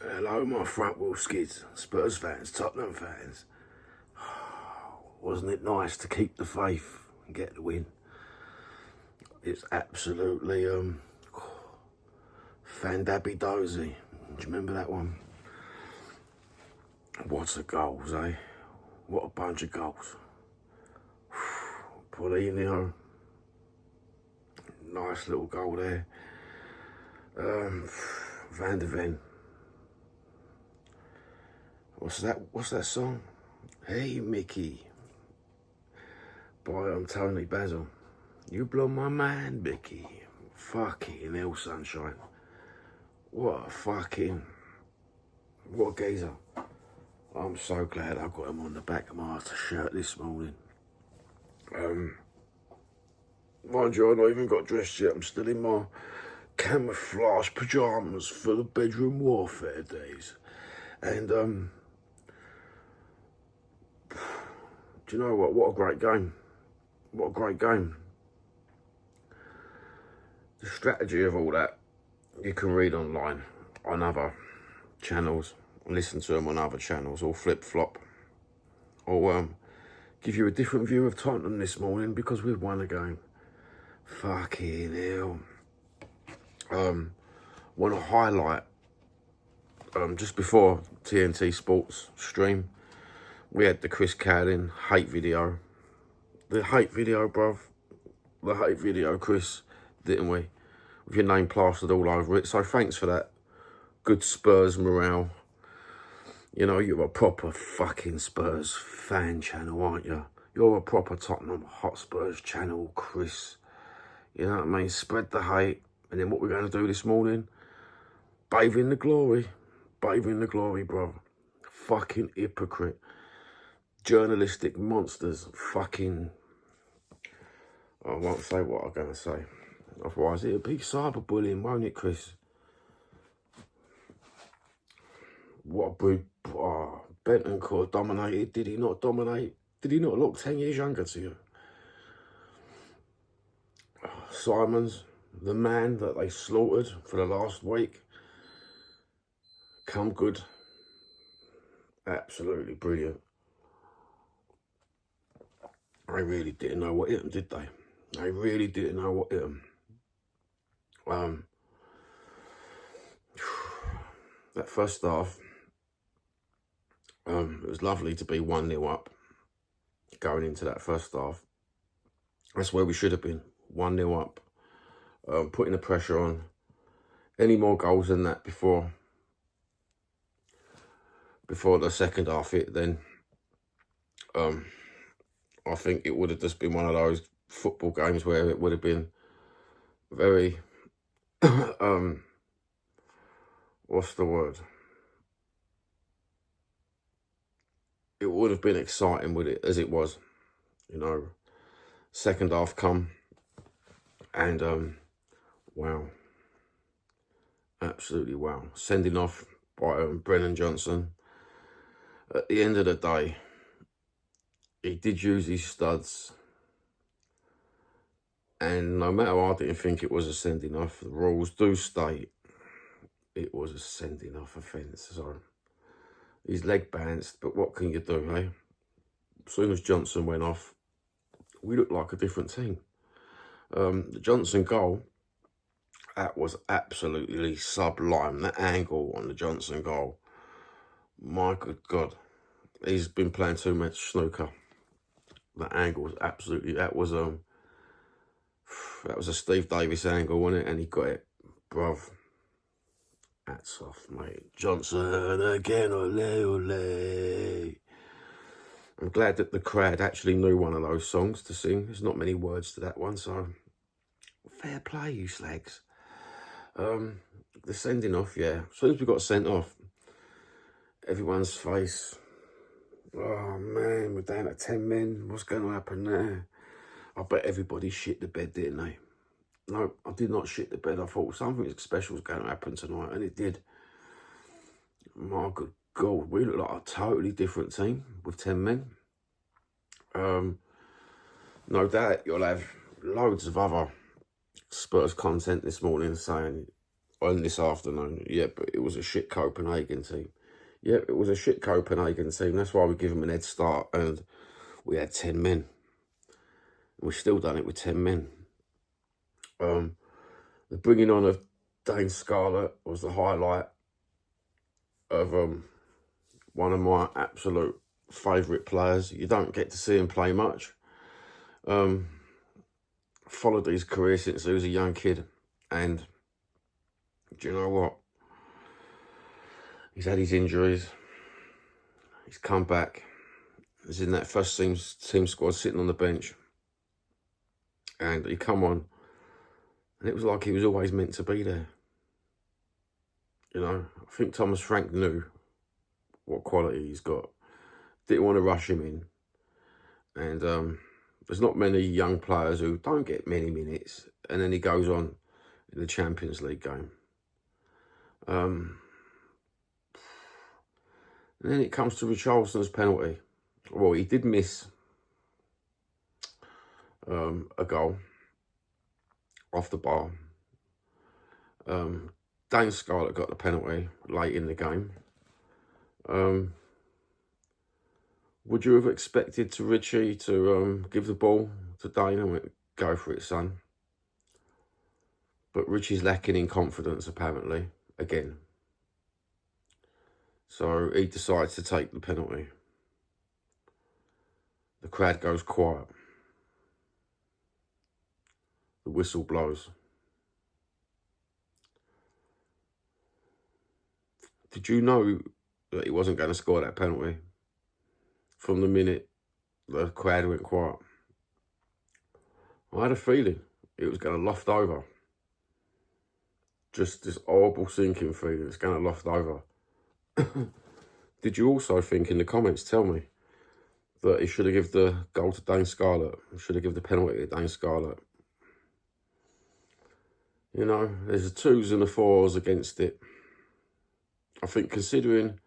Hello, my front wheel skids, Spurs fans, Tottenham fans. Wasn't it nice to keep the faith and get the win? It's absolutely fandabby dozy. Do you remember that one? What a goals, eh? What a bunch of goals. Paulinho, nice little goal there. Van der Ven. What's that song? Hey Mickey, by Tony Basil. You blow my mind, Mickey. Fucking hell, sunshine. What a geezer. I'm so glad I got him on the back of my shirt this morning. Mind you, I've not even got dressed yet. I'm still in my camouflage pyjamas for the bedroom warfare days. And do you know what? What a great game. What a great game. The strategy of all that, you can read online on other channels, listen to them on other channels, or flip-flop, or give you a different view of Tottenham this morning because we've won a game. Fucking hell. Want to highlight, just before TNT Sports stream, we had the Chris Cowden hate video. The hate video, bruv. The hate video, Chris, didn't we? With your name plastered all over it. So thanks for that. Good Spurs morale. You know, you're a proper fucking Spurs fan channel, aren't you? You're a proper Tottenham Hotspurs channel, Chris. You know what I mean? Spread the hate. And then what we're going to do this morning? Bathe in the glory. Bathe in the glory, bruv. Fucking hypocrite. Journalistic monsters. Fucking... I won't say what I'm going to say. Otherwise, it'll be cyberbullying, won't it, Chris? What a brute. Oh, Bentancur dominated. Did he not dominate? Did he not look 10 years younger to you? Simons, the man that they slaughtered for the last week, come good. Absolutely brilliant. They really didn't know what hit them, did they? They really didn't know what hit them. That first half, it was lovely to be 1-0 up going into that first half. That's where we should have been, 1-0 up, putting the pressure on. Any more goals than that before the second half hit, then I think it would have just been one of those football games where it would have been very, what's the word? It would have been exciting with it as it was, you know. Second half come, and wow, absolutely wow. Sending off by Brennan Johnson. At the end of the day, he did use his studs, and no matter I didn't think it was a sending off, the rules do state it was a sending off offence. So his leg bounced, but what can you do, eh? As soon as Johnson went off, we looked like a different team. The Johnson goal, that was absolutely sublime. That angle on the Johnson goal, my good God, he's been playing too much snooker. That angle was absolutely, that was a Steve Davis angle, wasn't it? And he got it, bruv. Hats off, mate. Johnson again, ole, ole. I'm glad that the crowd actually knew one of those songs to sing. There's not many words to that one, so fair play, you slags. The sending off, yeah. As soon as we got sent off, everyone's face, oh man, we're down at 10 men. What's going to happen there? I bet everybody shit the bed, didn't they? No, I did not shit the bed. I thought something special was going to happen tonight, and it did. My good God, we look like a totally different team with 10 men. No doubt you'll have loads of other Spurs content this morning saying on this afternoon. Yeah, but it was a shit Copenhagen team. Yeah, it was a shit Copenhagen team. That's why we give them an head start. And we had 10 men. We've still done it with 10 men. The bringing on of Dane Scarlett was the highlight of one of my absolute favourite players. You don't get to see him play much. Followed his career since he was a young kid, and do you know what? He's had his injuries. He's come back. He's in that first team squad, sitting on the bench, and he come on, and it was like he was always meant to be there. You know, I think Thomas Frank knew what quality he's got. Didn't want to rush him in, and there's not many young players who don't get many minutes, and then he goes on in the Champions League game. And then it comes to Richarlison's penalty. Well, he did miss a goal off the bar. Dane Scarlett got the penalty late in the game. Would you have expected to Richie to give the ball to Dane and went, go for it, son? But Richie's lacking in confidence, apparently, again. So he decides to take the penalty. The crowd goes quiet. The whistle blows. Did you know that he wasn't going to score that penalty? From the minute the crowd went quiet, I had a feeling it was going to loft over. Just this horrible sinking feeling, it's going to loft over. Did you also think in the comments, tell me, that he should have given the goal to Dane Scarlett? He should have given the penalty to Dane Scarlett? You know, there's the 2s and the 4s against it. I think considering,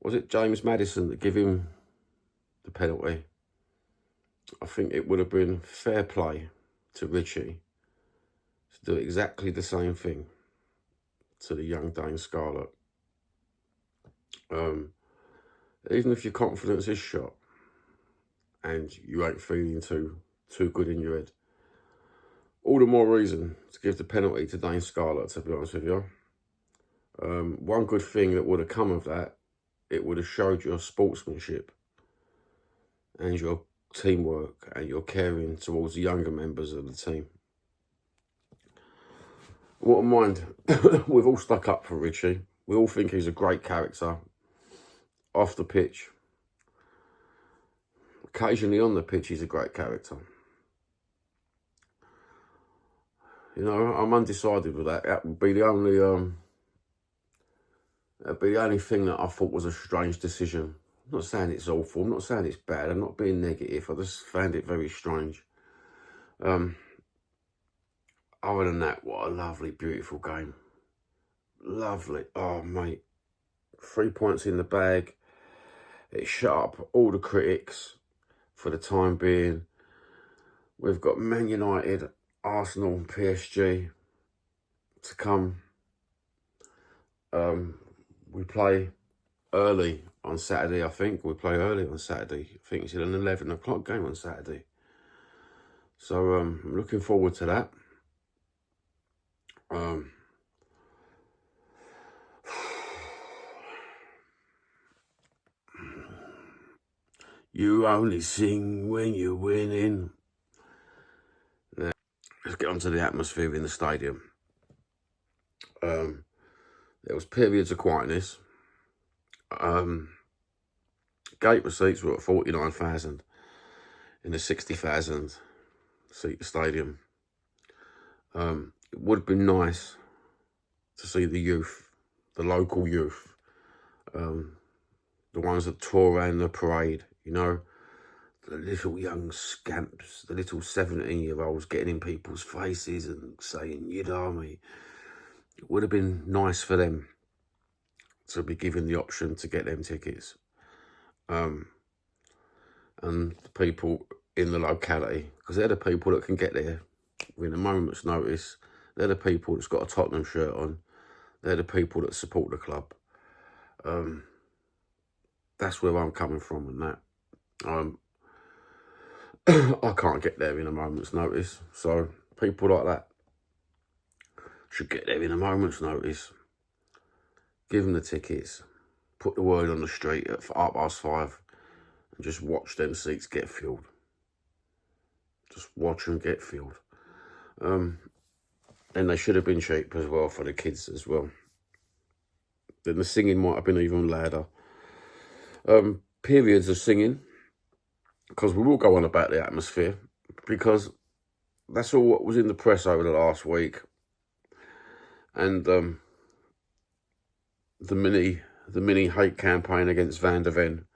was it James Maddison that gave him the penalty? I think it would have been fair play to Richie to do exactly the same thing to the young Dane Scarlett. Even if your confidence is shot and you ain't feeling too good in your head, all the more reason to give the penalty to Dane Scarlett, to be honest with you. One good thing that would have come of that, it would have showed your sportsmanship and your teamwork and your caring towards the younger members of the team. What a mind. We've all stuck up for Richie. We all think he's a great character off the pitch. Occasionally on the pitch, he's a great character. You know, I'm undecided with that. That would be the only thing that I thought was a strange decision. I'm not saying it's awful. I'm not saying it's bad. I'm not being negative. I just found it very strange. Other than that, what a lovely, beautiful game. Lovely. Oh, mate. 3 points in the bag. It shut up all the critics for the time being. We've got Man United, Arsenal and PSG to come. We play early on Saturday, I think. We play early on Saturday. I think it's an 11 o'clock game on Saturday. So I'm looking forward to that. You only sing when you're winning. Now, let's get on to the atmosphere in the stadium. There was periods of quietness. Gate receipts were at 49,000 in a 60,000 seat stadium. It would have been nice to see the youth, the local youth, the ones that tour around the parade, you know, the little young scamps, the little 17-year-olds getting in people's faces and saying, "You'd army." It would have been nice for them to be given the option to get them tickets. And the people in the locality, because they're the people that can get there within a moment's notice. They're the people that's got a Tottenham shirt on. They're the people that support the club. That's where I'm coming from and that. I can't get there in a moment's notice. So people like that should get there in a moment's notice. Give them the tickets. Put the word on the street at 5:30 and just watch them seats get filled. Just watch them get filled. And they should have been cheap as well for the kids as well. Then the singing might have been even louder. Periods of singing, because we will go on about the atmosphere, because that's all what was in the press over the last week. And the mini hate campaign against Van der Ven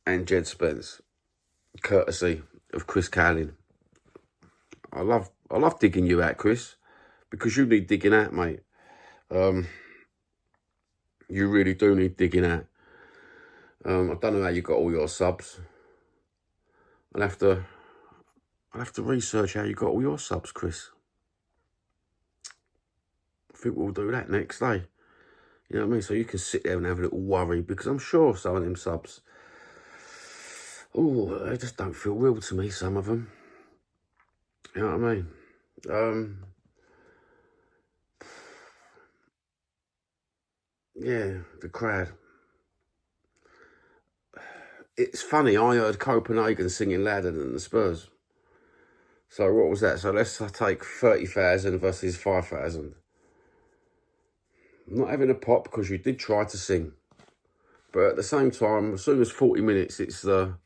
and Jed Spence, courtesy of Chris Callan. I love digging you out, Chris, because you need digging out, mate. You really do need digging out. I don't know how you got all your subs. I'll have to research how you got all your subs, Chris. I think we'll do that next day. You know what I mean? So you can sit there and have a little worry, because I'm sure some of them subs, oh, they just don't feel real to me, some of them. You know what I mean? Yeah, the crowd. It's funny, I heard Copenhagen singing louder than the Spurs. So what was that? So let's take 30,000 versus 5,000. I'm not having a pop, because you did try to sing. But at the same time, as soon as 40 minutes, it's the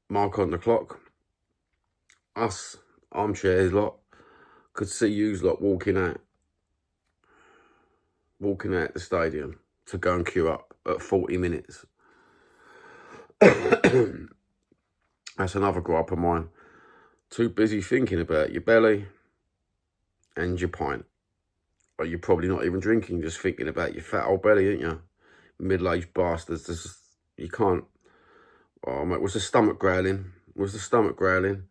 mark on the clock. Us, armchairs lot, could see yous lot walking out the stadium to go and queue up at 40 minutes. That's another gripe of mine. Too busy thinking about your belly and your pint. Or you're probably not even drinking, just thinking about your fat old belly, ain't you? Middle-aged bastards. You can't. Oh, mate, was the stomach growling? Was the stomach growling?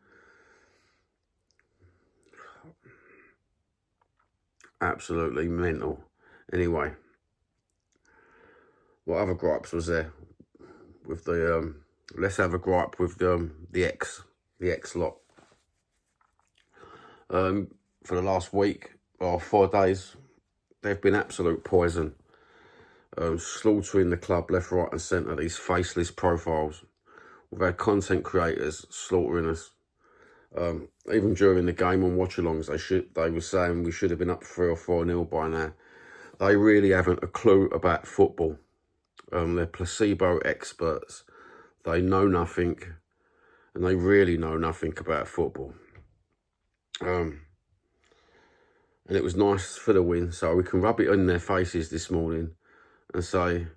Absolutely mental. Anyway, what other gripes was there with the let's have a gripe with the X lot. For the last week or 4 days, they've been absolute poison. Slaughtering the club left, right and centre, these faceless profiles. We've had content creators slaughtering us. Even during the game on watch-alongs, they were saying we should have been up 3 or 4-0 by now. They really haven't a clue about football. They're placebo experts. They know nothing, and they really know nothing about football. And it was nice for the win, so we can rub it in their faces this morning and say,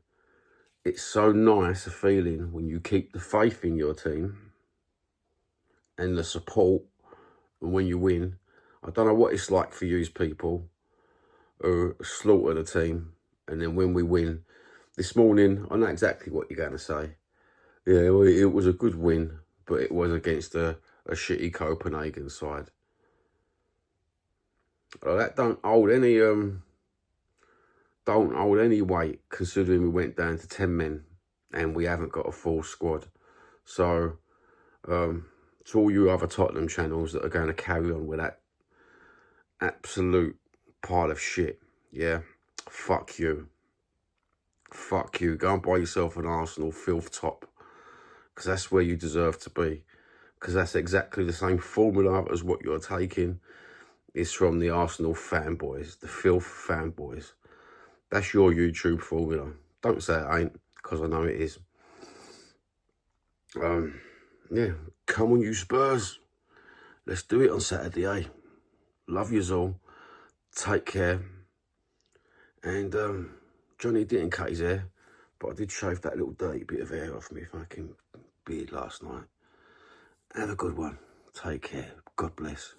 it's so nice a feeling when you keep the faith in your team and the support, and when you win. I don't know what it's like for you people who slaughter the team, and then when we win, this morning, I know exactly what you're going to say. Yeah, well, it was a good win, but it was against a shitty Copenhagen side. Well, that don't hold any weight, considering we went down to 10 men and we haven't got a full squad. So, to all you other Tottenham channels that are going to carry on with that absolute pile of shit, yeah, fuck you. Fuck you. Go and buy yourself an Arsenal filth top, because that's where you deserve to be. Because that's exactly the same formula as what you're taking is from the Arsenal fanboys, the filth fanboys. That's your YouTube formula. Don't say it ain't, because I know it is. Yeah, come on, you Spurs. Let's do it on Saturday, eh? Love yous all. Take care. And Johnny didn't cut his hair, but I did shave that little dirty bit of hair off me fucking beard last night. Have a good one. Take care. God bless.